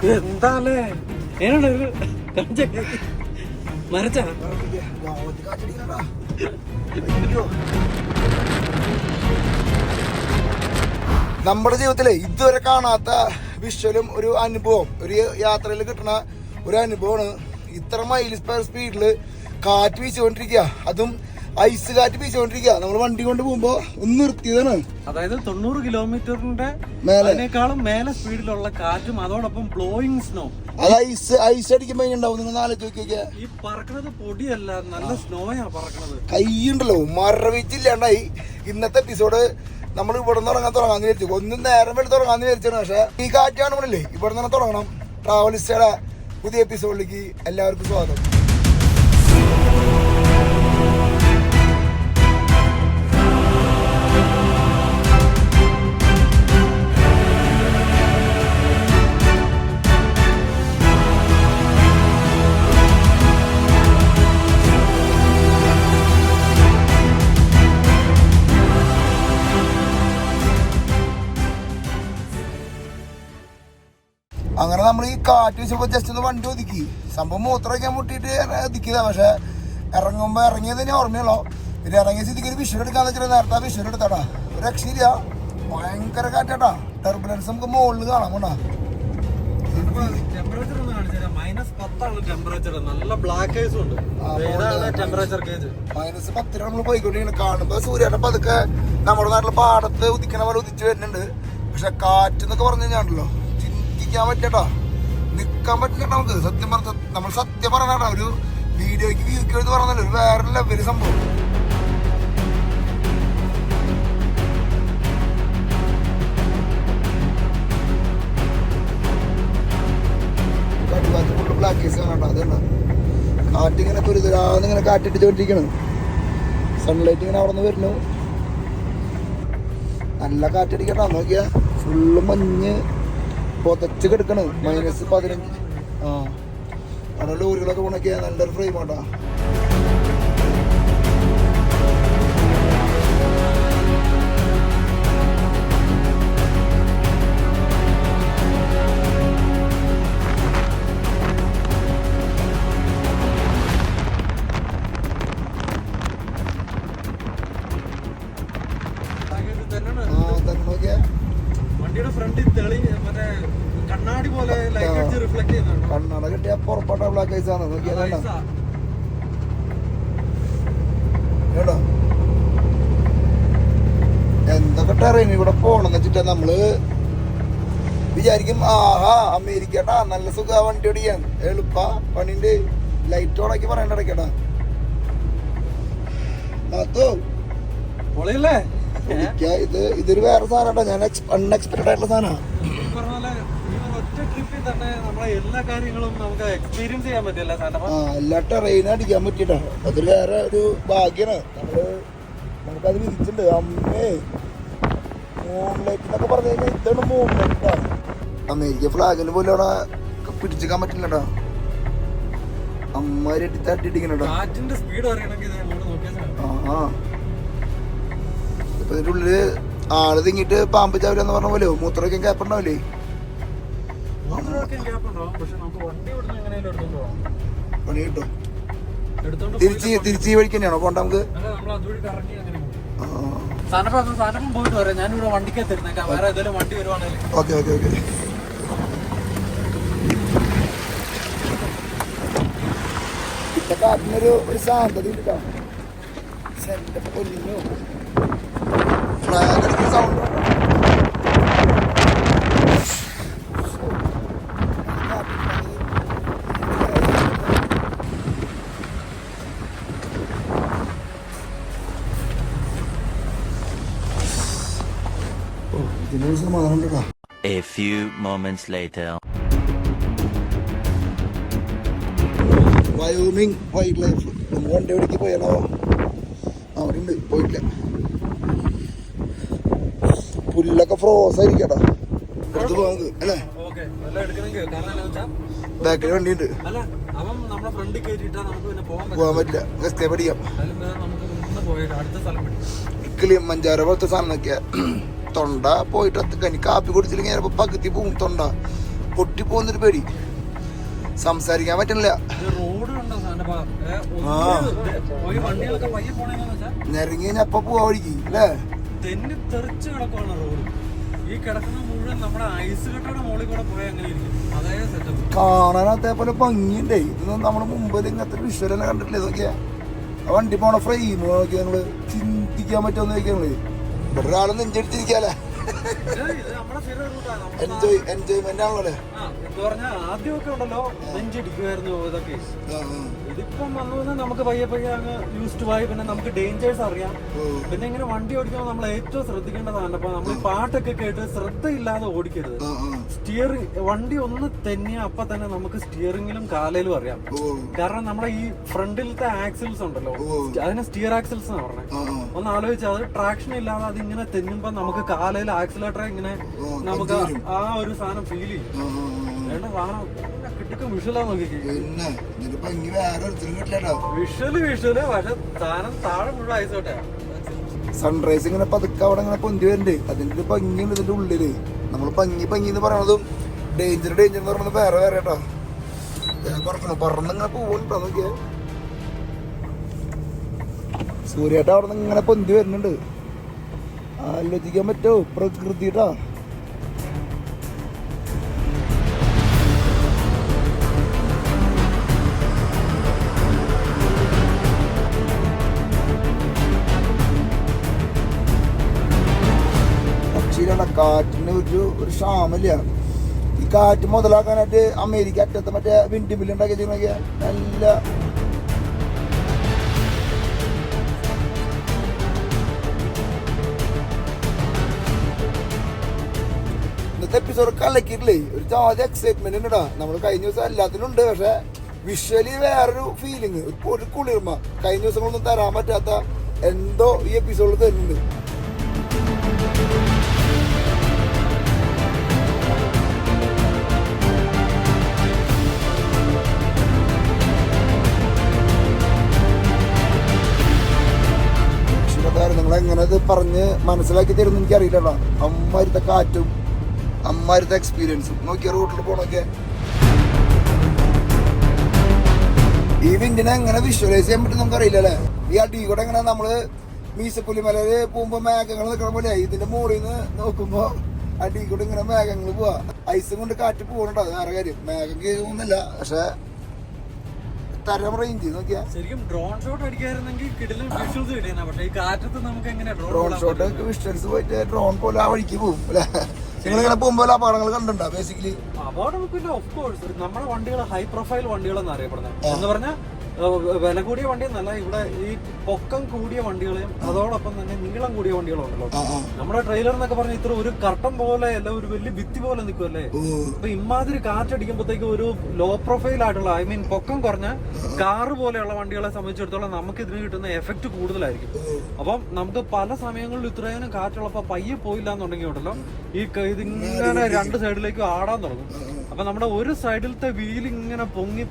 എന്താല്ലേ മരച്ച നമ്മുടെ ജീവിതത്തിലെ ഇതുവരെ കാണാത്ത വിഷ്വലും ഒരു അനുഭവം, ഒരു യാത്രയിൽ കിട്ടുന്ന ഒരു അനുഭവമാണ്. ഇത്ര മൈൽസ് പെർ സ്പീഡില് കാറ്റ് വീശുകൊണ്ടിരിക്കുക, അതും ഐസ് കാറ്റ് വീശുകൊണ്ടിരിക്കുക. നമ്മൾ വണ്ടി കൊണ്ട് പോകുമ്പോ ഒന്ന് നിർത്തിയതാണ്. അതായത് 90 കിലോമീറ്ററിന്റെ മേലേക്കാളും മേലെ സ്പീഡിലുള്ള കാറ്റും അതോടൊപ്പം ബ്ലോയിങ് സ്നോ. അത് ഐസ് അടിക്കുമ്പോ ഉണ്ടാവും. നിങ്ങൾ ആലോചിച്ച് നോക്കിയൊക്കെ, ഈ പറക്കണത് പൊടിയല്ല, നല്ല സ്നോയാ പറക്കണത്. കൈയുണ്ടല്ലോ മറവിച്ചില്ലാണ്ടായി. ഇന്നത്തെ എപ്പിസോഡ് നമ്മൾ ഇവിടെ നിന്ന് തുടങ്ങാന്ന് വിചാരിച്ചു. ഒന്നും നേരം വേണ്ടി തുടങ്ങാന്ന് വിചാരിച്ചാണ്. പക്ഷെ ഈ കാറ്റ് കാണുമ്പോഴല്ലേ ഇവിടെ നിന്ന് തുടങ്ങണം. ട്രാവലിസ്റ്റയുടെ പുതിയ എപ്പിസോഡിലേക്ക് എല്ലാവർക്കും സ്വാഗതം. അങ്ങനെ നമ്മൾ ഈ കാറ്റ് വെച്ചപ്പോ ജസ്റ്റ് ഒന്ന് വണ്ടി ഒതുക്കി. സംഭവം മൂത്രമൊഴിക്കാൻ മുട്ടിയിട്ട് ഒതുക്കിയതാ. പക്ഷെ ഇറങ്ങുമ്പോ ഇറങ്ങിയതിന് ഓർമ്മയുള്ളൂ. പിന്നെ ഇറങ്ങിയ സ്ഥിതിക്ക് ഒരു വിഷയം എടുക്കാന്ന് വെച്ചാൽ നേരത്തെ ആ വിഷയം എടുത്താടാ. ഒരു രക്ഷയില്ല, ഭയങ്കര കാറ്റാട്ടാ. ടെർബുലൻസ് നമുക്ക് മുകളിൽ കാണാം. കൊണ്ടാ -10 നമ്മൾ പോയിക്കൊണ്ടിരിക്കണം. കാണുമ്പോ സൂര്യനെ പതുക്കെ നമ്മുടെ നാട്ടിലെ പാടത്ത് ഉദിക്കണ പോലെ ഉദിച്ചു വരുന്നുണ്ട്. പക്ഷെ കാറ്റ് എന്നൊക്കെ പറഞ്ഞു കഴിഞ്ഞാണല്ലോ ചിന്തിക്കാൻ പറ്റട്ടോ, നിക്കാൻ പറ്റില്ല നമുക്ക്. സത്യം പറഞ്ഞ നമ്മൾ സത്യം പറഞ്ഞാ ഒരു വീഡിയോക്ക് വ്യൂക്ക് എഴുതി പറഞ്ഞല്ലോ, ഒരു വേറെ ലെവല് സംഭവം. ബ്ലാക്ക് കേസ് കാണാട്ടോ. അതല്ല കാറ്റിങ്ങനെ തുരിതുരാന്നിങ്ങനെ കാറ്റിട്ടിച്ചോണ്ടിരിക്കണം. സൺലൈറ്റ് ഇങ്ങനെ അവിടെ നിന്ന് വരുന്നു. നല്ല കാറ്റടിക്കട്ടോ. നോക്കിയാ ഫുള്ള് മഞ്ഞ് പൊതച്ച് കിടക്കണ്. -15. അവിടെ ലോറികളൊക്കെ പോണൊക്കെയാ. നല്ലൊരു ഫ്രെയിം ആട്ടാ. വണ്ടിയുടെ ഫ്രണ്ടിൽ കണ്ണാടി പോലെ റിഫ്ലക്ട് ചെയ്യുന്നുണ്ട്. കണ്ണട കിട്ടിയ പുറപ്പെട്ട ബ്ലാക്ക് ഐസ് ആണ്. നോക്കിയാ കേട്ടോ എന്തൊക്കെ ടെറൈൻ ഇവിടെ പോണെന്ന് വെച്ചിട്ടാ നമ്മള് വിചാരിക്കും. ആഹാ അമേരിക്കട്ടാ, നല്ല സുഖ വണ്ടി ഓടിക്കാൻ, എളുപ്പ പണിന്റെ. ലൈറ്റ് ഓണാക്കി പറയണ്ട ഇടയ്ക്കട്ടാ. ഇതൊരു വേറെ സാധനം. ഞാൻ അൺഎക്സ്പെക്ടഡ് ആയിട്ടുള്ള സാധനമാണ്. എല്ലാ ടെറൈനും അടിക്കാൻ പറ്റിട്ടാ. അതൊരു വേറെ ഒരു ഭാഗ്യാണ്. നമുക്കത് വിധിച്ചിട്ടുണ്ട്. അമ്മേ മൂൺലൈറ്റ് എന്നൊക്കെ പറഞ്ഞു കഴിഞ്ഞാൽ ഇതാണ് മൂൺലൈറ്റാ. അമേരിക്ക ഫ്ലാഗിന് പോലും അവിടെ പിടിച്ചിക്കാൻ പറ്റില്ലടാ. അമ്മ തട്ടിട്ടിക്കണടാ. ഇപ്പൊ ഇതിന്റെ ഉള്ളില് ആള് തിങ്ങിട്ട് പാമ്പ് ചാവലെന്ന് പറഞ്ഞ പോലെ മൂത്രമൊക്കെ ഗ്യാപ്പുണ്ടാവില്ലേ? പണി കിട്ടും. തിരിച്ച് വഴിക്ക് തന്നെയാണോ പോണ്ട? നമുക്ക് ഓക്കെ ഓക്കെ ഓക്കെ. ഇപ്പൊ കാട്ടിനൊരു ശാന്തത കിട്ടാ. കൊല്ലുന്നു ഫ്ലാഗ് അടിക്കുന്ന sound. A few moments later. Wyoming wild life. നമ്മൾ വണ്ടി എവിടേക്ക് പോയാലോ? അവിടെ ഉണ്ട്, പോയിട്ടില്ല. പുല്ലൊക്കെ ഫ്രോസ് ആയിരിക്കട്ടാ. എടുത്ത് പോവാ അല്ലേ? ബാക്കിൽ വണ്ടി ഉണ്ട്, പോവാൻ പറ്റില്ല. ഗസ്റ്റേ പഠിക്കാം. മഞ്ചാര പോലത്തെ സാധനം നോക്കിയാ തൊണ്ട പോയിട്ട് എനിക്ക് കാപ്പി കുടിച്ചില്ലെങ്കിൽ ചിലപ്പോൾ പകുതി പോവും തൊണ്ട. പൊട്ടിപ്പോകുന്നൊരു പേടി, സംസാരിക്കാൻ പറ്റില്ല. റോഡ് കണ്ടോ സാധനപ്പാ, വണ്ടികളൊക്കെ പയ്യെ പോണെന്ന് വെച്ചാൽ നിരങ്ങി കഴിഞ്ഞാൽ അപ്പൊ പോവാ വഴിക്ക് അല്ലേ, തെന്നി തെറിച്ച് കിടക്കുവാണ് റോഡ്. ഈ കിടക്കുന്ന മുഴുവൻ നമ്മുടെ ഐസ് കട്ടയുടെ മുകളിൽ കൂടെ പോയാൽ അങ്ങനെ ഇരിക്കും. അതേ സെറ്റപ്പ് കാണാൻ അതേപോലെ ഭംഗിയുണ്ടേ. ഇതൊന്നും നമ്മുടെ മുമ്പിൽ ഇങ്ങനത്തെ വിഷ്വൽ തന്നെ കണ്ടിട്ടില്ലേ? നോക്കിയാ ആ വണ്ടി പോണ ഫ്രെയിം നോക്കി ഞങ്ങള് ചിന്തിക്കാൻ പറ്റുമെന്ന് നോക്കിയാ ഞങ്ങള്. ഇവിടെ ഒരാള് നെഞ്ചടിച്ചിരിക്കാല്ലേ, എൻജോയ്മെന്റ് ആണല്ലോ. എന്ന് പറഞ്ഞാൽ ആദ്യമൊക്കെ ഉണ്ടല്ലോ നെഞ്ചിടിക്കുമായിരുന്നു ഇതൊക്കെ. ഇതിപ്പം വന്നു നമുക്ക് പയ്യെ പയ്യെ അങ്ങ് യൂസ്ഡ് ആയി. പിന്നെ നമുക്ക് ഡേഞ്ചേഴ്സ് അറിയാം. പിന്നെ ഇങ്ങനെ വണ്ടി ഓടിക്കുമ്പോൾ നമ്മൾ ഏറ്റവും ശ്രദ്ധിക്കേണ്ടതാണ്, അപ്പൊ നമ്മൾ പാട്ടൊക്കെ കേട്ട് ശ്രദ്ധയില്ലാതെ ഓടിക്കരുത്. സ്റ്റിയറിംഗ് വണ്ടി ഒന്ന് തെന്നിയ അപ്പൊ തന്നെ നമുക്ക് സ്റ്റിയറിംഗിലും കാലയിലും അറിയാം. കാരണം നമ്മുടെ ഈ ഫ്രണ്ടിലത്തെ ആക്സിൽസ് ഉണ്ടല്ലോ, അതിനെ സ്റ്റിയർ ആക്സിൽസ് എന്ന് പറഞ്ഞത്. ഒന്ന് ആലോചിച്ചാൽ അത് ട്രാക്ഷൻ ഇല്ലാതെ അത് ഇങ്ങനെ തെന്നുമ്പോ നമുക്ക് കാലയിൽ ആക്സിലേറ്റർ ഇങ്ങനെ നമുക്ക് ആ ഒരു സാധനം ഫീൽ ചെയ്യും. വേണ്ട സാധനം കിട്ടിക്ക വിഷ്വലാ നോക്കിക്കേ. വിഷ്വല് പക്ഷെ സാധനം താഴെ മുഴുവൻ ഐസോട്ടെ. സൺറൈസ് ഇങ്ങനെ പതുക്കെ അവിടെ ഇങ്ങനെ പൊന്തി വരുന്നുണ്ട്. അതിന്റെ ഒരു ഭംഗിയുണ്ട് ഇതിന്റെ ഉള്ളില്. നമ്മൾ ഭംഗി എന്ന് പറയണതും ഡേഞ്ചർ എന്ന് പറയുന്നത് വേറെ കേട്ടോ. പറന്നിങ്ങനെ പോവുണ്ടോ നോക്കിയാ, സൂര്യേട്ട അവിടെ നിന്ന് ഇങ്ങനെ പൊന്തി വരുന്നുണ്ട്. ആലോചിക്കാൻ പറ്റുമോ പ്രകൃതിട്ടാ. പക്ഷിയിലാണ് കാറ്റിന് ഒരു ക്ഷാമില്ല. ഈ കാറ്റ് മുതലാക്കാനായിട്ട് അമേരിക്ക അറ്റത്ത് മറ്റേ വിൻഡ് മില്ല് ഉണ്ടാക്കി നോക്കിയാൽ നല്ല എപ്പിസോഡ് കലക്കിയിട്ടില്ലേ. ഒരു ജാതി എക്സൈറ്റ്മെന്റ് ഉണ്ടാ. നമ്മൾ കഴിഞ്ഞ ദിവസം എല്ലാത്തിനും ഉണ്ട്, പക്ഷെ വിഷ്വലി വേറൊരു ഫീലിങ്, ഒരു കുളിർമ കഴിഞ്ഞ ദിവസങ്ങളൊന്നും തരാൻ പറ്റാത്ത എന്തോ ഈ എപ്പിസോഡിൽ തരുന്നുണ്ട്. നിങ്ങളെങ്ങനെ ഇത് പറഞ്ഞ് മനസ്സിലാക്കി തരുമെന്ന് എനിക്കറിയില്ലല്ലോ. അമ്മാരിത്തെ കാറ്റും അമ്മാരിത്തെ എക്സ്പീരിയൻസും നോക്കിയ റൂട്ടിൽ പോണൊക്കെ. ഈ വിൻഡിനെ എങ്ങനെ വിഷ്വലൈസ് ചെയ്യാൻ പറ്റും നമുക്കറിയില്ലല്ലേ. ഈ അടി കൂടെ എങ്ങനെ നമ്മള് മീസപ്പുലിമലയില് പോകുമ്പോ മേഘങ്ങൾ നിൽക്കണ പോലെ ഇതിന്റെ മുകളിൽ നിന്ന് നോക്കുമ്പോ അടി കൂടെ ഇങ്ങനെ മേഘങ്ങൾ പോവാ. ഐസും കൊണ്ട് കാറ്റ് പോകണുണ്ടോ, അത് വേറെ കാര്യം. മേഘം കേൾക്കുന്നില്ല, പക്ഷെ തരം റേഞ്ച് നോക്കിയാ. ശരിക്കും ഡ്രോൺ ഷോട്ട് അടിക്കായിരുന്നെങ്കിൽ കിടിലൻ വിഷ്വൽസ് കിട്ടിയാണ്. പക്ഷെ ഈ കാറ്റത്ത് നമുക്ക് എങ്ങനെ ഡ്രോൺ ഷോട്ട് വിഷ്വൽസ് പോയിട്ട് ഡ്രോൺ പോലെ ആ വഴിക്ക് പോകും അല്ലെ. നിങ്ങളിങ്ങനെ പോകുമ്പോൾ അപകടങ്ങൾ കണ്ടിട്ടുണ്ടോ? ബേസിക്കലി അപകടമൊക്കെ ഓഫ് കോഴ്സ്. നമ്മുടെ വണ്ടികൾ ഹൈ പ്രൊഫൈൽ വണ്ടികളെന്ന് അറിയപ്പെടുന്നത്. എന്ന് പറഞ്ഞാൽ വില കൂടിയ വണ്ടിയെന്നല്ല, ഇവിടെ ഈ പൊക്കം കൂടിയ വണ്ടികളെയും അതോടൊപ്പം തന്നെ നീളം കൂടിയ വണ്ടികളും ഉണ്ടല്ലോ. നമ്മുടെ ട്രെയിലർ എന്നൊക്കെ പറഞ്ഞാൽ ഇത്ര ഒരു കർട്ടൻ പോലെ അല്ല, ഒരു വലിയ ഭിത്തി പോലെ നിൽക്കുമല്ലേ. അപ്പൊ ഇമാതിരി കാറ്റടിക്കുമ്പോഴത്തേക്ക് ഒരു ലോ പ്രൊഫൈൽ ആയിട്ടുള്ള, ഐ മീൻ പൊക്കം കുറഞ്ഞ കാറ് പോലെയുള്ള വണ്ടികളെ സംബന്ധിച്ചിടത്തോളം നമുക്ക് ഇതിന് കിട്ടുന്ന എഫക്ട് കൂടുതലായിരിക്കും. അപ്പം നമുക്ക് പല സമയങ്ങളിൽ ഇത്രയും കാറ്റുള്ളപ്പോ പയ്യെ പോയില്ല എന്നുണ്ടെങ്കിൽ ഉണ്ടല്ലോ ഈ ഇതിങ്ങനെ രണ്ട് സൈഡിലേക്കും ആടാൻ തുടങ്ങും. അപ്പൊ നമ്മുടെ ഒരു സൈഡിലത്തെ വീൽ ഇങ്ങനെ പൊങ്ങി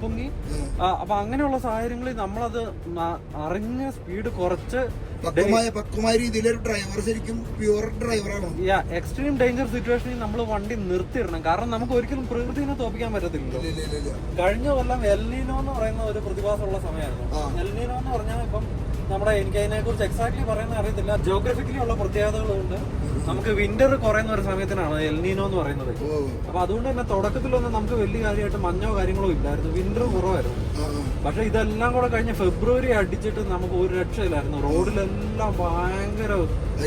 അപ്പൊ അങ്ങനെയുള്ള സാഹചര്യങ്ങളിൽ നമ്മളത് അറിഞ്ഞ സ്പീഡ് കുറച്ച് എക്സ്ട്രീം ഡേഞ്ചർ സിറ്റുവേഷനിൽ നമ്മൾ വണ്ടി നിർത്തിയിടണം. കാരണം നമുക്ക് ഒരിക്കലും പ്രകൃതിനെ തോപ്പിക്കാൻ പറ്റത്തില്ലല്ലോ. കഴിഞ്ഞ കൊല്ലം എൽനീനോ എന്ന് പറയുന്ന ഒരു പ്രതിഭാസമുള്ള സമയമായിരുന്നു. എൽനീനോ എന്ന് പറഞ്ഞാൽ ഇപ്പം എനിക്ക് അതിനെ കുറിച്ച് എക്സാക്ട്ലി പറയുന്ന അറിയത്തില്ല. ജിയോഗ്രഫിക്കലി ഉള്ള പ്രത്യേകതകളുണ്ട്. നമുക്ക് വിന്റർ കുറയുന്ന ഒരു സമയത്തിനാണ് എൽനീനോ എന്ന് പറയുന്നത്. അപ്പൊ അതുകൊണ്ട് തന്നെ തുടക്കത്തിലൊന്നും നമുക്ക് വലിയ കാര്യമായിട്ട് മഞ്ഞോ കാര്യങ്ങളോ ഇല്ലായിരുന്നു, വിന്റർ കുറവായിരുന്നു. പക്ഷെ ഇതെല്ലാം കൂടെ കഴിഞ്ഞ ഫെബ്രുവരി അടിച്ചിട്ട് നമുക്ക് ഒരു രക്ഷയില്ലായിരുന്നു. റോഡിലെല്ലാം ഭയങ്കര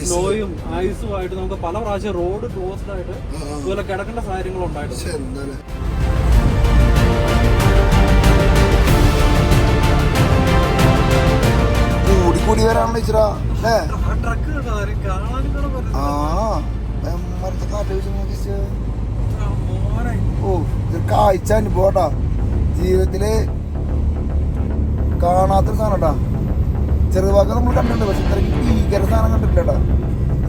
സ്നോയും ഐസുമായിട്ട് നമുക്ക് പല പ്രാവശ്യം റോഡ് ക്ലോസ്ഡ് ആയിട്ട് ഇതുപോലെ കിടക്കേണ്ട സാഹചര്യങ്ങളും ഉണ്ടായിട്ടുണ്ട്. കൂടി വരാനുള്ള ഇച്ചിരാ കാഴ്ച അനുഭവട്ടാ. ജീവിതത്തില് കാണാത്തൊരു സാധനട്ടാ. ചെറുവാക്ക് നമ്മൾ കണ്ടിട്ടുണ്ട്, പക്ഷെ ഇത്രയ്ക്ക് ഭീകര സാധനം കണ്ടിട്ടില്ലട്ടാ.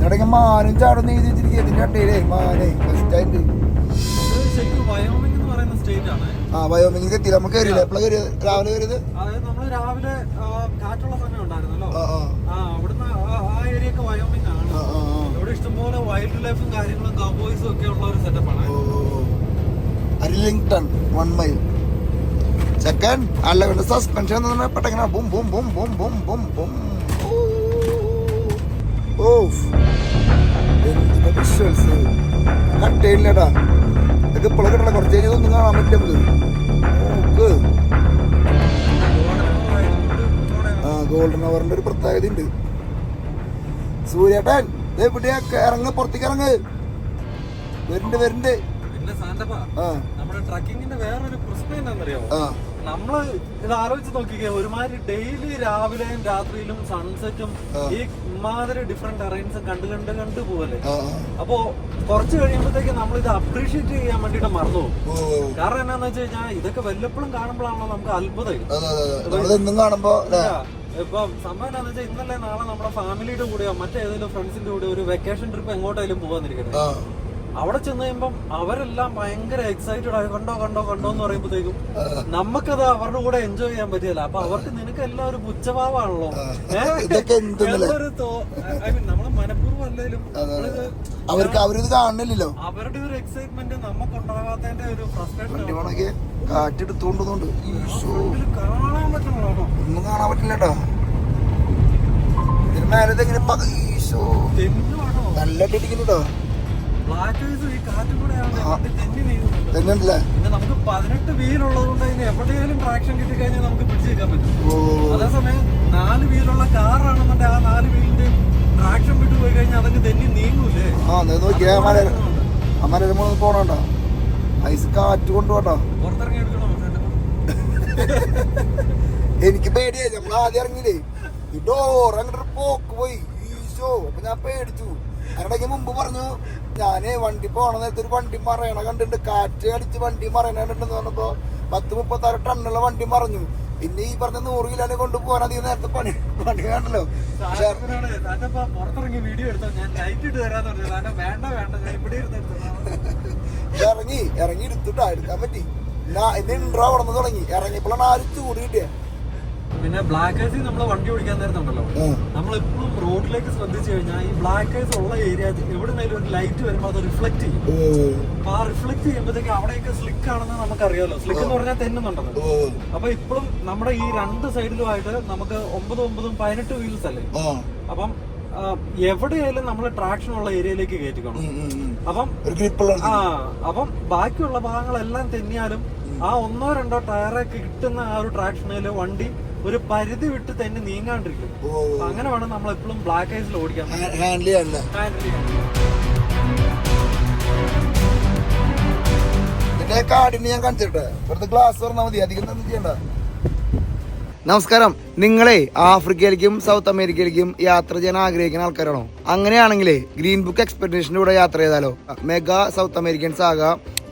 ഇടയ്ക്ക് മാനും ചാടുന്ന എഴുതി വെച്ചിരിക്കും. ഇതിന്റെ കട്ടയിലേ മാനേ ഫസ്റ്റായിട്ട് വയോമിംഗ് എത്തിയില്ല. നമുക്ക് കയറിയില്ല. എപ്പോഴാണ് കയറിയത്? രാവിലെ കയറിയത്. രാവിലെ കാറ്റുള്ള സമയം ഉണ്ടായിരുന്നല്ലോ. അവിടുന്ന് ആ ഏരിയ ഒക്കെ വയോമിംഗ് ആണ്. ഇവിടെ ഇഷ്ടംപോലെ വൈൽഡ് ലൈഫും കാര്യങ്ങളും കൗബോയ്സും ഒക്കെ ഉള്ള ഒരു സെറ്റപ്പാണ്. Wellington 1 mile. ചെക്കൻ അല്ലവന്റെ സസ്പെൻഷൻ പെട്ടെങ്ങനെ boom boom boom boom boom boom boom. Visuals കട്ടയില്ലടാ. ഇതൊക്കെ ഇപ്പോഴും കിട്ടണ കുറച്ച് കഴിഞ്ഞാൽ ഒന്നും കാണാൻ പറ്റില്ല നമുക്ക്. ഗോൾഡൻ അവറിന്റെ ഒരു പ്രത്യേകത ഉണ്ട്. സൂര്യേട്ടൻ ഇറങ്ങ്, പുറത്തേക്ക് ഇറങ്ങ്. വരുന്നുണ്ട്. പിന്നെ സാന്റപ്പ, നമ്മുടെ ട്രക്കിങ്ങിന്റെ വേറൊരു പ്രശ്നം എന്താണെന്നറിയാമോ? നമ്മള് ഇത് ആലോചിച്ച് നോക്കിക്കേ, ഒരുമാതിരി ഡെയിലി രാവിലെയും രാത്രിയിലും സൺസെറ്റും ഈ ഇമാതിരി ഡിഫറെന്റ് ടെറൈൻസ് കണ്ടു പോവല്ലേ. അപ്പോ കുറച്ച് കഴിയുമ്പോഴത്തേക്ക് നമ്മൾ ഇത് അപ്രീഷിയേറ്റ് ചെയ്യാൻ വേണ്ടിട്ട് മറന്നു പോകും. കാരണം എന്നാന്ന് വെച്ച് കഴിഞ്ഞാൽ ഇതൊക്കെ വല്ലപ്പോഴും കാണുമ്പോഴാണല്ലോ നമുക്ക് അത്ഭുതം. ഇപ്പൊ സംഭവം എന്താന്ന് വെച്ചാൽ ഇന്നലെ നാളെ നമ്മുടെ ഫാമിലിയുടെ കൂടെയോ മറ്റേതെങ്കിലും ഫ്രണ്ട്സിന്റെ കൂടെ ഒരു വെക്കേഷൻ ട്രിപ്പ് എങ്ങോട്ടായാലും പോവാന്നിരിക്കട്ടെ, അവിടെ ചെന്ന് കഴിയുമ്പം അവരെല്ലാം ഭയങ്കര എക്സൈറ്റഡ് ആയി കണ്ടോ എന്ന് പറയുമ്പോഴത്തേക്കും നമുക്കത് അവരുടെ കൂടെ എൻജോയ് ചെയ്യാൻ പറ്റിയല്ല. അപ്പൊ അവർക്ക് നിനക്കെല്ലാം ഒരു പുച്ഛഭാവാണല്ലോ. നമ്മള് മനഃപൂർവ്വം അല്ലെങ്കിലും അവരിത് കാണുന്നില്ലല്ലോ. അവരുടെ ഒരു എക്സൈറ്റ്മെന്റ് നമുക്കുണ്ടാകാത്തതിന്റെ ഒരു ഫ്രസ്ട്രേഷൻ കാറ്റെടുത്തോണ്ടുന്നുണ്ട്. കാണാൻ പറ്റണോ? ഒന്നും കാണാൻ പറ്റില്ല കേട്ടോ. ഇതിന് മേലെ എങ്ങനെ നല്ല ഇട്ടിരിക്കുന്നുണ്ടോ? നമുക്ക് 18 വീലുള്ളത് കൊണ്ട് അതിന് എവിടെയെങ്കിലും ട്രാക്ഷൻ കിട്ടിക്കഴിഞ്ഞാൽ നമുക്ക് പിടിച്ചേക്കാൻ പറ്റും. അതേസമയം 4 വീലുള്ള കാറാണെന്നുണ്ടെ ആ 4 വീലിന്റെ ട്രാക്ഷൻ വിട്ടു പോയി കഴിഞ്ഞാൽ അതങ്ങ് തെന്നി നീങ്ങൂലേ. പോണോ ഐസ് കാറ്റ് കൊണ്ടുപോട്ടോ. പുറത്തിറങ്ങി എടുക്കണോ? എനിക്ക് പേടിയായി. നമ്മൾ ആദ്യം ഇറങ്ങിയില്ലേ, ഈ ഡോർ അങ്ങോട്ട് പോക്ക് പോയി. ഈശോ, അപ്പൊ ഞാൻ പേടിച്ചു. അതിനിടയ്ക്ക് മുമ്പ് പറഞ്ഞു ഞാന് വണ്ടി പോണ നേരത്തെ ഒരു വണ്ടി മറയണ കണ്ടിട്ടുണ്ട്, കാറ്റ് അടിച്ച് വണ്ടി മറയണ കണ്ടിട്ടുണ്ടെന്ന് പറഞ്ഞപ്പോ 10-36 ടണ്ണുള്ള വണ്ടി മറഞ്ഞു. പിന്നെ ഈ പറഞ്ഞ 100 കിലോനെ കൊണ്ടുപോകാൻ അധികം നേരത്തെ പണി കണ്ടല്ലോ. പുറത്തിറങ്ങി വീഡിയോ എടുത്തോ, ഞാൻ ലൈറ്റ് ഇട്ട് തരാന്ന് പറഞ്ഞു. വേണ്ട ഇവിടെ ഇറങ്ങി എടുത്തിട്ടാ എടുക്കാൻ പറ്റി. ഇന്ന് ഇൻട്രോ അവിടെ തുടങ്ങി. ഇറങ്ങിയപ്പോഴാണ് ആരും ചൂട് കിട്ടിയ. പിന്നെ ബ്ലാക്ക് ഐസിൽ നമ്മൾ വണ്ടി ഓടിക്കാൻ നേരത്തുണ്ടല്ലോ, നമ്മളെപ്പോഴും റോഡിലേക്ക് ശ്രദ്ധിച്ചു കഴിഞ്ഞാൽ ഈ ബ്ലാക്ക് ഐസ് ഉള്ള ഏരിയ എവിടുന്നേലും ഒരു ലൈറ്റ് വരുമ്പോൾ അത് റിഫ്ലക്ട് ചെയ്യും. അപ്പൊ ആ റിഫ്ലക്ട് ചെയ്യുമ്പോഴത്തേക്ക് അവിടെയൊക്കെ സ്ലിക്ക് ആണെന്ന് നമുക്കറിയാലോ. സ്ലിക്ക് എന്ന് പറഞ്ഞാൽ തെന്നുന്നുണ്ടെന്ന്. അപ്പൊ ഇപ്പോഴും നമ്മുടെ ഈ 2 സൈഡിലുമായിട്ട് നമുക്ക് 9 18 വീൽസ് അല്ലേ. അപ്പം എവിടെയായാലും നമ്മൾ ട്രാക്ഷൻ ഉള്ള ഏരിയയിലേക്ക് കയറ്റിക്കണം. അപ്പം ബാക്കിയുള്ള ഭാഗങ്ങളെല്ലാം തെന്നിയാലും ആ 1-2 ടയറൊക്കെ കിട്ടുന്ന ആ ഒരു ട്രാക്ഷനില് വണ്ടി ഒരു പരിധി വിട്ട് തന്നെ നീങ്ങാണ്ടിരിക്കും. അങ്ങനെ വേണം നമ്മൾ എപ്പോഴും ബ്ലാക്ക് ഐസിൽ ഓടിക്കാൻ. ഞാൻ കാണിച്ചിട്ടെ ഗ്ലാസ് തുറന്നാൽ മതി, അധികം ചെയ്യണ്ട. നമസ്കാരം. നിങ്ങളെ ആഫ്രിക്കയിലേക്കും സൗത്ത് അമേരിക്കയിലേക്കും യാത്ര ചെയ്യാൻ ആഗ്രഹിക്കുന്ന ആൾക്കാരാണോ? അങ്ങനെയാണെങ്കിലേ ഗ്രീൻ ബുക്ക് എക്സ്പെഡിഷന്റെ കൂടെ യാത്ര ചെയ്താലോ. മെഗാ സൗത്ത് അമേരിക്കൻ സാഗ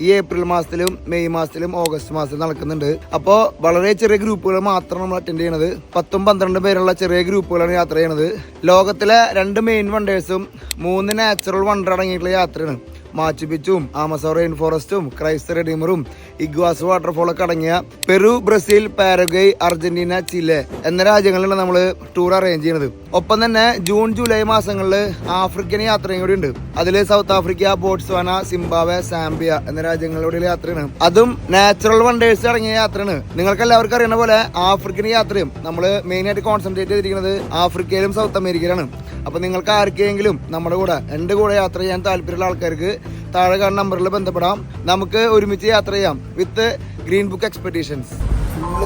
ഈ ഏപ്രിൽ മാസത്തിലും മെയ് മാസത്തിലും ഓഗസ്റ്റ് മാസത്തിലും നടക്കുന്നുണ്ട്. അപ്പോൾ വളരെ ചെറിയ ഗ്രൂപ്പുകൾ മാത്രമാണ് നമ്മൾ അറ്റൻഡ് ചെയ്യണത്. 10-12 പേരുള്ള ചെറിയ ഗ്രൂപ്പുകളാണ് യാത്ര ചെയ്യണത്. ലോകത്തിലെ 2 മെയിൻ വണ്ടേഴ്സും 3 നാച്ചുറൽ വണ്ടർ അടങ്ങിയിട്ടുള്ള യാത്രയാണ്. മാച്ചു പിച്ചും ആമസോൺ റെയിൻ ഫോറസ്റ്റും ക്രൈസ്റ്റ് റെഡീമറും ഇഗ്വാസ് വാട്ടർഫോളൊക്കെ അടങ്ങിയ പെറു, ബ്രസീൽ, പാരഗ്വേ, അർജന്റീന, ചിലെ എന്ന രാജ്യങ്ങളിലാണ് നമ്മൾ ടൂർ അറേഞ്ച് ചെയ്യുന്നത്. ഒപ്പം തന്നെ ജൂൺ ജൂലൈ മാസങ്ങളിൽ ആഫ്രിക്കൻ യാത്രയും കൂടി ഉണ്ട്. അതിൽ south Africa, Botswana, Zimbabwe, Zambia എന്ന രാജ്യങ്ങളിലൂടെ യാത്രയാണ്. അതും നാച്ചുറൽ വണ്ടേഴ്സ് അടങ്ങിയ യാത്രയാണ്. നിങ്ങൾക്ക് എല്ലാവർക്കും അറിയുന്ന പോലെ ആഫ്രിക്കൻ യാത്രയും നമ്മൾ മെയിൻ ആയിട്ട് കോൺസെൻട്രേറ്റ് ചെയ്തിരിക്കുന്നത് ആഫ്രിക്കയിലും സൗത്ത് അമേരിക്കയിലാണ്. അപ്പൊ നിങ്ങൾക്ക് ആർക്കെങ്കിലും നമ്മുടെ കൂടെ എന്റെ കൂടെ യാത്ര ചെയ്യാൻ താല്പര്യമുള്ള ആൾക്കാർക്ക് താഴെ കാണുന്ന നമ്പറിൽ ബന്ധപ്പെടാം. നമുക്ക് ഒരുമിച്ച് യാത്ര ചെയ്യാം വിത്ത് ഗ്രീൻ ബുക്ക് എക്സ്പെഡിഷൻസ്.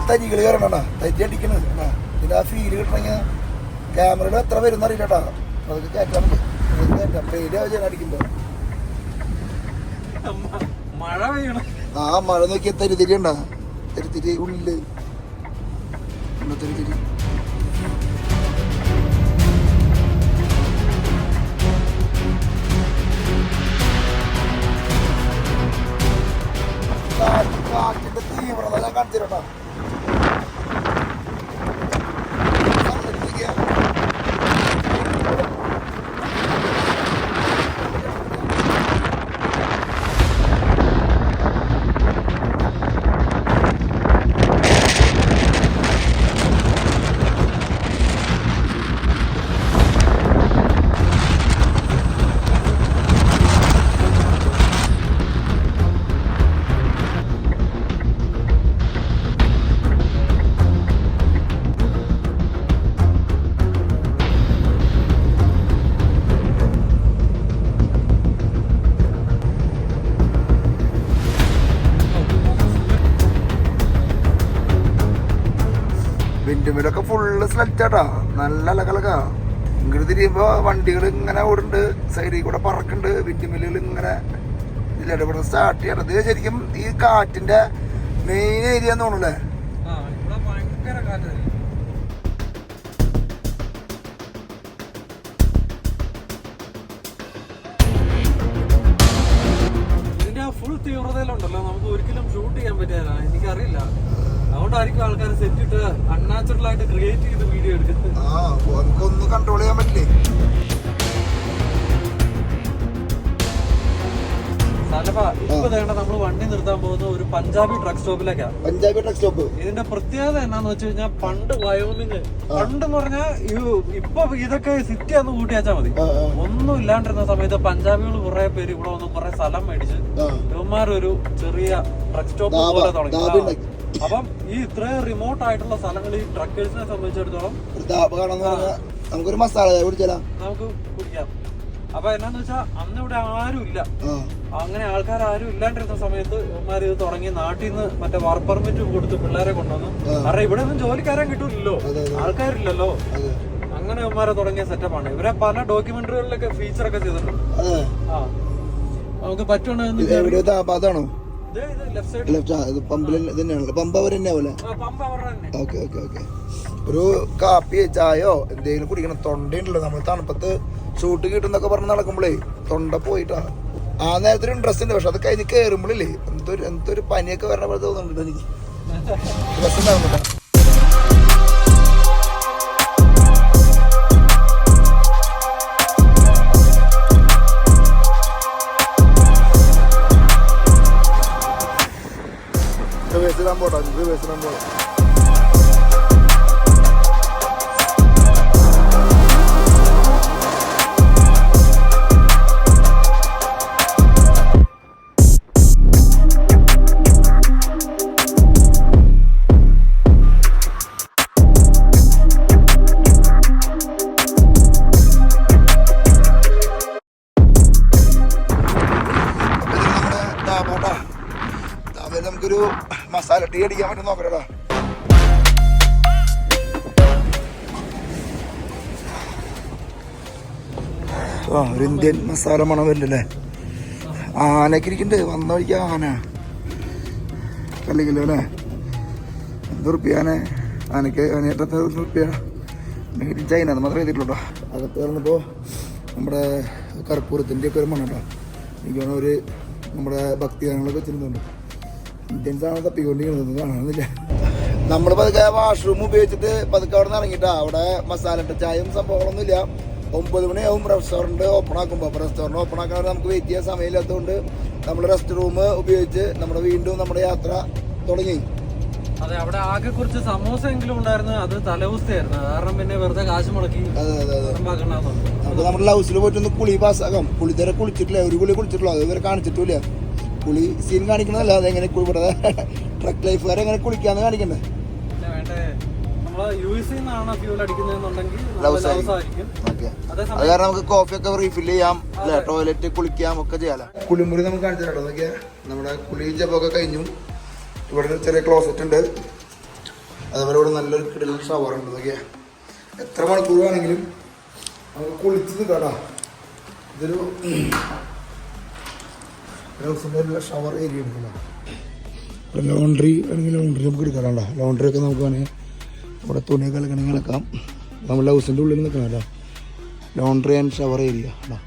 തരികൾ കയറണ തരിയടിക്കണ ഇതിന്റെ ആ ഫീല് കിട്ടണമെങ്കിൽ ക്യാമറയുടെ എത്ര വരും അറിയില്ലട്ടാ. അതൊക്കെ കയറ്റാൻ അടിക്കുമ്പോ മഴ പെയ്യണം. ആ മഴ നോക്കിയ തരിതിരി ഉണ്ടാ, തരിത്തിരി ഉള്ളില് തരിതിരി. കാറ്റിന്റെ തീവ്രത ഞാൻ കാണിച്ചിരട്ടാ. വിൻഡുമിലൊക്കെ ഫുള്ള് സ്ലറ്റാട്ടാ, നല്ല അലകലക്കാ. ഇങ്ങോട്ട് തിരിയുമ്പോ വണ്ടികൾ ഇങ്ങനെ ഓടുന്നുണ്ട്, സൈഡിൽ കൂടെ പറക്കുന്നുണ്ട്, വിൻഡുമില്ലുകൾ ഇങ്ങനെ ഇതില്ല. ഇവിടെ സ്റ്റാർട്ട് ചെയ്യണത് ശരിക്കും ഈ കാറ്റിന്റെ മെയിൻ ഏരിയ എന്ന് തോന്നുന്നല്ലേ. ഇതിന്റെ ഫുൾ തീവ്രതയിലുണ്ടല്ലോ, നമുക്ക് ഒരിക്കലും ഷൂട്ട് ചെയ്യാൻ പറ്റില്ല. എനിക്കറിയില്ല, അതുകൊണ്ടായിരിക്കും ആൾക്കാർ സെറ്റിട്ട് അൺനാച്ചുറൽ ആയിട്ട് ക്രിയേറ്റ് ചെയ്ത് വീഡിയോ എടുക്കുന്നത്. നമുക്കൊന്നും കൺട്രോൾ ചെയ്യാൻ പറ്റില്ലേ. ഇപ്പൊ വേണ്ട നമ്മള് വണ്ടി നിർത്താൻ പോകുന്ന ഒരു പഞ്ചാബി ട്രക്ക് സ്റ്റോപ്പിലേക്കാണ്. Punjabi truck stop. ഇതിന്റെ പ്രത്യേകത എന്നാന്ന് വെച്ച് കഴിഞ്ഞാൽ പണ്ട് വയോമിങ്, പണ്ടെന്ന് പറഞ്ഞാൽ ഇപ്പൊ ഇതൊക്കെ സിറ്റി ആന്ന് കൂട്ടി വെച്ചാൽ മതി. ഒന്നും ഇല്ലാണ്ടിരുന്ന സമയത്ത് പഞ്ചാബികൾ കുറെ പേര് ഇവിടെ വന്ന് കുറെ സ്ഥലം മേടിച്ച് ഇവന്മാരൊരു ചെറിയ ട്രക്ക് സ്റ്റോപ്പ് പോലെ തുടങ്ങി. അപ്പം ഈ ഇത്രയും റിമോട്ട് ആയിട്ടുള്ള സ്ഥലങ്ങൾ ഈ ട്രക്കേഴ്സിനെ സംബന്ധിച്ചിടത്തോളം നമുക്കൊരു മസാല നമുക്ക് കുടിക്കാം. അപ്പൊ എന്നാന്ന് വെച്ചാൽ അന്ന് ഇവിടെ ആരും ഇല്ല, അങ്ങനെ ആൾക്കാർ ആരും ഇല്ലാണ്ടിരുന്ന സമയത്ത് ഇവന്മാർ ഇത് തുടങ്ങി നാട്ടിൽ നിന്ന് മറ്റേ വർക്ക് പെർമിറ്റ് കൊടുത്ത് പിള്ളേരെ കൊണ്ടുവന്നു. കാരണം ഇവിടെ ഒന്നും ജോലിക്കാരൻ കിട്ടൂലല്ലോ, ആൾക്കാരില്ലല്ലോ. അങ്ങനെ ഇവന്മാരെ തുടങ്ങിയ സെറ്റപ്പാണ്. ഇവരെ പല ഡോക്യുമെന്ററികളിലൊക്കെ ഫീച്ചർ ഒക്കെ ചെയ്തിട്ടുണ്ട്. നമുക്ക് പറ്റുവാണോ ഒരു കാപ്പി ചായയോ എന്തെങ്കിലും കുടിക്കണം. തൊണ്ടയുണ്ടല്ലോ, നമ്മൾ തണുപ്പത്ത് ഷൂട്ട് കിട്ടുന്നൊക്കെ പറഞ്ഞ് നടക്കുമ്പോഴേ തൊണ്ട പോയിട്ടാ. ആ നേരത്തെ ഒരു ഇൻട്രസ്റ്റ് ഉണ്ട്, പക്ഷെ അത് കഴിഞ്ഞ് കയറുമ്പോഴില്ലേ എന്തൊരു പനിയൊക്കെ വരണ പോലെ തോന്നുന്നുണ്ട് എനിക്ക്. ഡ്രസ് ഉണ്ടാവുന്നില്ല. പോട്ടോ റിവേഴ്സിടാൻ പോട്ടോ. നമുക്കൊരു മസാല ടീ അടിക്കാൻ പറ്റും നോക്കടാ. ഒരു ഇന്ത്യൻ മസാല മണം വരില്ലല്ലേ. ആനയൊക്കെ ഇരിക്കുന്നുണ്ട്, വന്ന വഴിക്ക് ആന കല്ലിക്കില്ലോ അല്ലേ. എന്തുറുപ്പിയാനെ ആനയ്ക്ക് ആനയേറ്റത്തെ റുപ്യാണ്. മെയ്ഡ് ഇൻ ചൈന മാത്രമേ എഴുതിയിട്ടുള്ളൂ. അകത്ത് പറഞ്ഞപ്പോൾ നമ്മുടെ കർപ്പൂരത്തിൻ്റെ ഒക്കെ ഒരു മണം കേട്ടോ. എനിക്ക് തോന്നുന്നു ഒരു നമ്മുടെ ഭക്തിഗാനങ്ങളൊക്കെ വെച്ചിരുന്നുണ്ട്. ഇന്ത്യൻസാണ് തപ്പിക്കൊണ്ടിരിക്കുന്നത്, കാണുന്നില്ല. നമ്മൾ പതുക്കെ വാഷ്റൂം ഉപയോഗിച്ചിട്ട് പതുക്കെ അവിടെ നിന്ന് ഇറങ്ങിയിട്ടാ. അവിടെ മസാല ചായയും സംഭവങ്ങളൊന്നും ഇല്ല. 9 മണിയാവും റെസ്റ്റോറൻറ്റ് ഓപ്പൺ ആക്കുമ്പോൾ. അപ്പോൾ റെസ്റ്റോറൻറ്റ് ഓപ്പൺ ആക്കാൻ നമുക്ക് വെയിറ്റ് ചെയ്യാൻ സമയമില്ലാത്തതുകൊണ്ട് നമ്മൾ റെസ്റ്റ് റൂം ഉപയോഗിച്ച് വീണ്ടും നമ്മുടെ യാത്ര തുടങ്ങി. അതെ, അവിടെ ആകെ കുറച്ച് സമോസ എങ്കിലും ഉണ്ടായിരുന്നു. അത് തലവസ്ഥയായിരുന്നു, കാരണം പിന്നെ വെറുതെ കാശ് മുടക്കി. അപ്പോൾ നമ്മുടെ ഹൗസിൽ പോയിട്ടൊന്ന് കുളി പാസ്സാക്കാം. കുളിത്തര കുളിച്ചിട്ടില്ല, ഒരു കുളി കുളിച്ചിട്ടില്ല, അത് ഇവരെ കാണിച്ചിട്ടില്ല. കുളി സീൻ കാണിക്കണതല്ല, അതെങ്ങനെ ഇവിടെ ട്രക്ക് ലൈഫുകാരെ എങ്ങനെ കുളിക്കാന്ന് കാണിക്കണ്ടേ. അത് കാരണം നമുക്ക് കോഫി ഒക്കെ റീഫിൽ ചെയ്യാം, ടോയ്ലറ്റ് കുളിക്കാം ഒക്കെ ചെയ്യാലോ. കുളിമുറി നമുക്ക് കാണിച്ചു തരാം. നോക്കിയാ നമ്മുടെ കുളി ജപ്പൊക്കെ കഴിഞ്ഞു. ഇവിടെ ഒരു ചെറിയ ക്ലോസറ്റ് ഉണ്ട്, അതേപോലെ ഇവിടെ നല്ലൊരു കിടലൻ ഷവർ ഉണ്ട്. നോക്കിയാ എത്ര മണിക്കൂർ വേണമെങ്കിലും നമുക്ക് കുളിച്ചത് കേട്ടാ. ഇതൊരു ഷവർ ഏരിയ എടുക്കില്ല. ലോണ്ട്രി ആണെങ്കിൽ ലോണ്ട്രി നമുക്ക് എടുക്കാറുണ്ടോ. ലോണ്ട്രി ഒക്കെ നമുക്ക് വേണമെങ്കിൽ ഇവിടെ തുണിയൊക്കെ കളിക്കണമെങ്കിൽ കളിക്കാം. നമ്മുടെ ഹൗസിൻ്റെ ഉള്ളിൽ നിൽക്കണം കേട്ടോ. ലോണ്ട്രി ആൻഡ് ഷവർ ഏരിയ കേട്ടോ.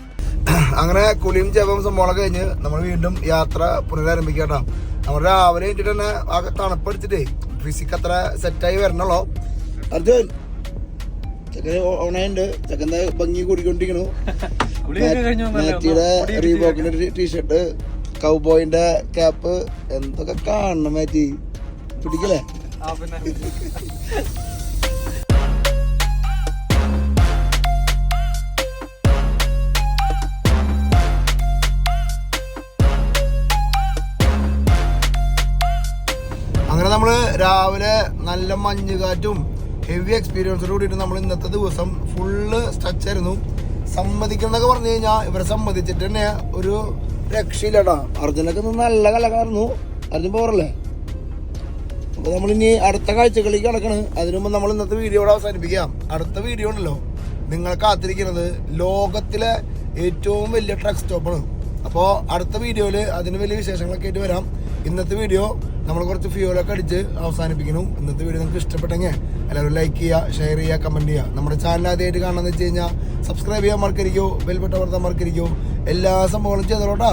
അങ്ങനെ കുളിയും ജപം സംഭവങ്ങളൊക്കെ കഴിഞ്ഞ് നമ്മൾ വീണ്ടും യാത്ര പുനരാരംഭിക്കാം കേട്ടോ. നമ്മൾ രാവിലെ കഴിഞ്ഞിട്ട് തന്നെ ആ തണുപ്പടിച്ചിട്ടേ ഫിസിക്ക് അത്ര സെറ്റായി വരണല്ലോ. അർജുൻ ചെക്കന് ഓണയുണ്ട്, ചെക്കൻ്റെ ഭംഗി കൂടിക്കൊണ്ടിരിക്കണു. മാറ്റിയുടെ റീബോക്കിന്റെ ടീഷർട്ട്, കൗബോയിന്റെ ക്യാപ്പ്, എന്തൊക്കെ കാണണം മാറ്റി. പിടിക്കല്ലേ? അങ്ങനെ നമ്മള് രാവിലെ നല്ല മഞ്ഞുകാറ്റും ഹെവി എക്സ്പീരിയൻസോട് കൂടിയിട്ട് നമ്മൾ ഇന്നത്തെ ദിവസം ഫുള്ള് സ്ട്രെച്ചായിരുന്നു. സമ്മതിക്കുന്നൊക്കെ പറഞ്ഞു കഴിഞ്ഞാൽ ഇവരെ സമ്മതിച്ചിട്ട് തന്നെ ഒരു രക്ഷയില്ലടാ. അർജുനൊക്കെ നല്ല കലകാർന്നു. അർജുൻ പോറല്ലേ? അപ്പോൾ നമ്മളിനി അടുത്ത കാഴ്ചകളിലേക്ക് കിടക്കണം. അതിനു മുമ്പ് നമ്മൾ ഇന്നത്തെ വീഡിയോയുടെ അവസാനിപ്പിക്കാം. അടുത്ത വീഡിയോ ഉണ്ടല്ലോ നിങ്ങൾ കാത്തിരിക്കുന്നത് ലോകത്തിലെ ഏറ്റവും വലിയ ട്രക്ക് സ്റ്റോപ്പാണ്. അപ്പോൾ അടുത്ത വീഡിയോയിൽ അതിന് വലിയ വിശേഷങ്ങളൊക്കെ ആയിട്ട് വരാം. ഇന്നത്തെ വീഡിയോ നമ്മൾ കുറച്ച് ഫ്യൂലൊക്കെ അടിച്ച് അവസാനിപ്പിക്കുന്നു. ഇന്നത്തെ വീഡിയോ നിങ്ങൾക്ക് ഇഷ്ടപ്പെട്ടെങ്കിൽ എല്ലാവരും ലൈക്ക് ചെയ്യുക, ഷെയർ ചെയ്യുക, കമൻറ്റ് ചെയ്യുക. നമ്മുടെ ചാനൽ ആദ്യമായിട്ട് കാണാമെന്ന് വെച്ച് കഴിഞ്ഞാൽ സബ്സ്ക്രൈബ് ചെയ്യാൻ മറക്കരിക്കോ, ബെൽ ബട്ടൺ അമർത്താൻ മറക്കരിക്കോ. എല്ലാ സംഭവങ്ങളും ചെയ്തോട്ടാ.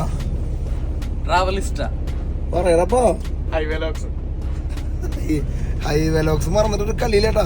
ട്രാവലിസ്റ്റ പറയണപ്പോ ഹൈവേ ലോക്സ് ഹൈവേ ലോക്സ് മറന്നിട്ടൊരു കളിയിലേട്ടാ.